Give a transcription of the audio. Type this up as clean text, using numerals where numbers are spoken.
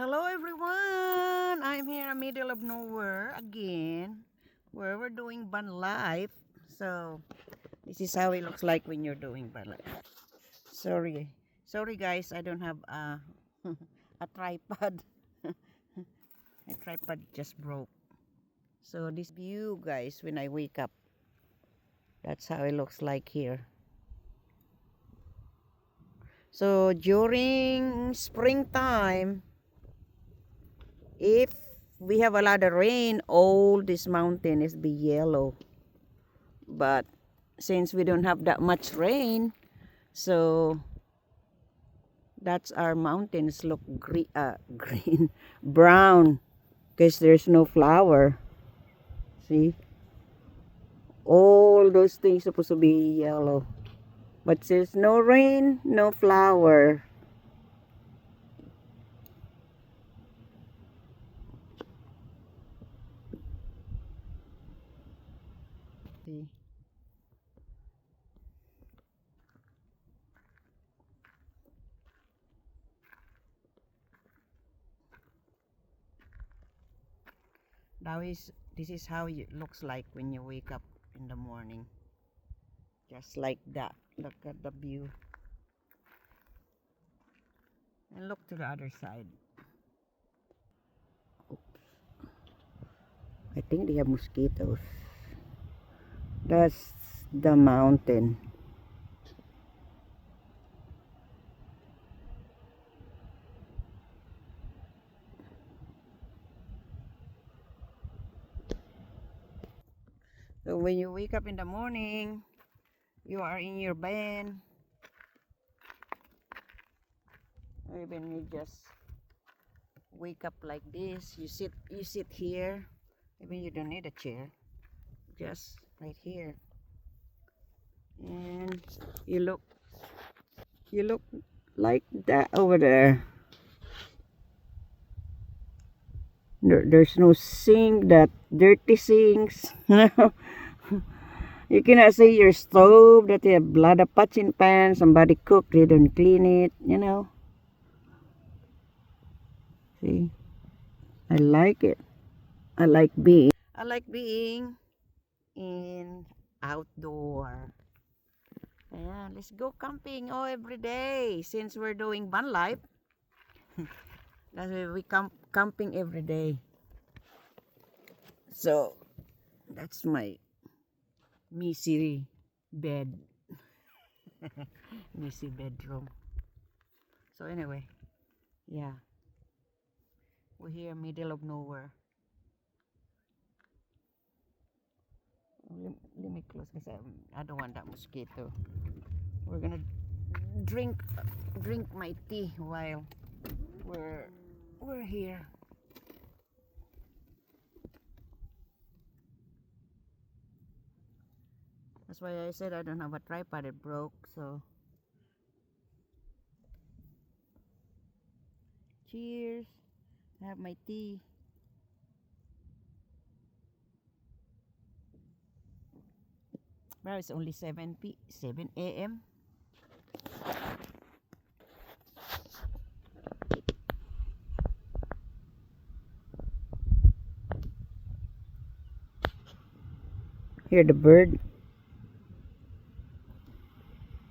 Hello everyone! I'm here in the middle of nowhere again, where we're doing van life. So this is how it looks like when you're doing van life. Sorry guys, I don't have a tripod. My tripod just broke. So this view guys, when I wake up, that's how it looks like here. So during springtime, if we have a lot of rain, all this mountain is be yellow. But since we don't have that much rain, so that's our mountains look green, brown, because there's no flower. See, all those things supposed to be yellow, but since no rain, no flower. See. This is how it looks like when you wake up in the morning. Just like that. Look at the view. And look to the other side. I think they have mosquitoes. That's the mountain. So when you wake up in the morning, you are in your bed. Or even you just wake up like this. You sit here. Even you don't need a chair. Just right here. And you look like that over there. There's no sink, that dirty sinks. You cannot see your stove that you have a lot of pots and pans. Somebody cooked, they don't clean it, See, I like it. I like being in outdoor. Yeah, let's go camping every day since we're doing van life. That's why we camping every day. So that's my messy bed. Messy bedroom. So anyway, yeah, we're here middle of nowhere. Let me close because I don't want that mosquito. We're gonna drink my tea while we're here. That's why I said I don't have a tripod, it broke. So cheers. I have my tea. Well, it's only 7 a.m. Hear the bird.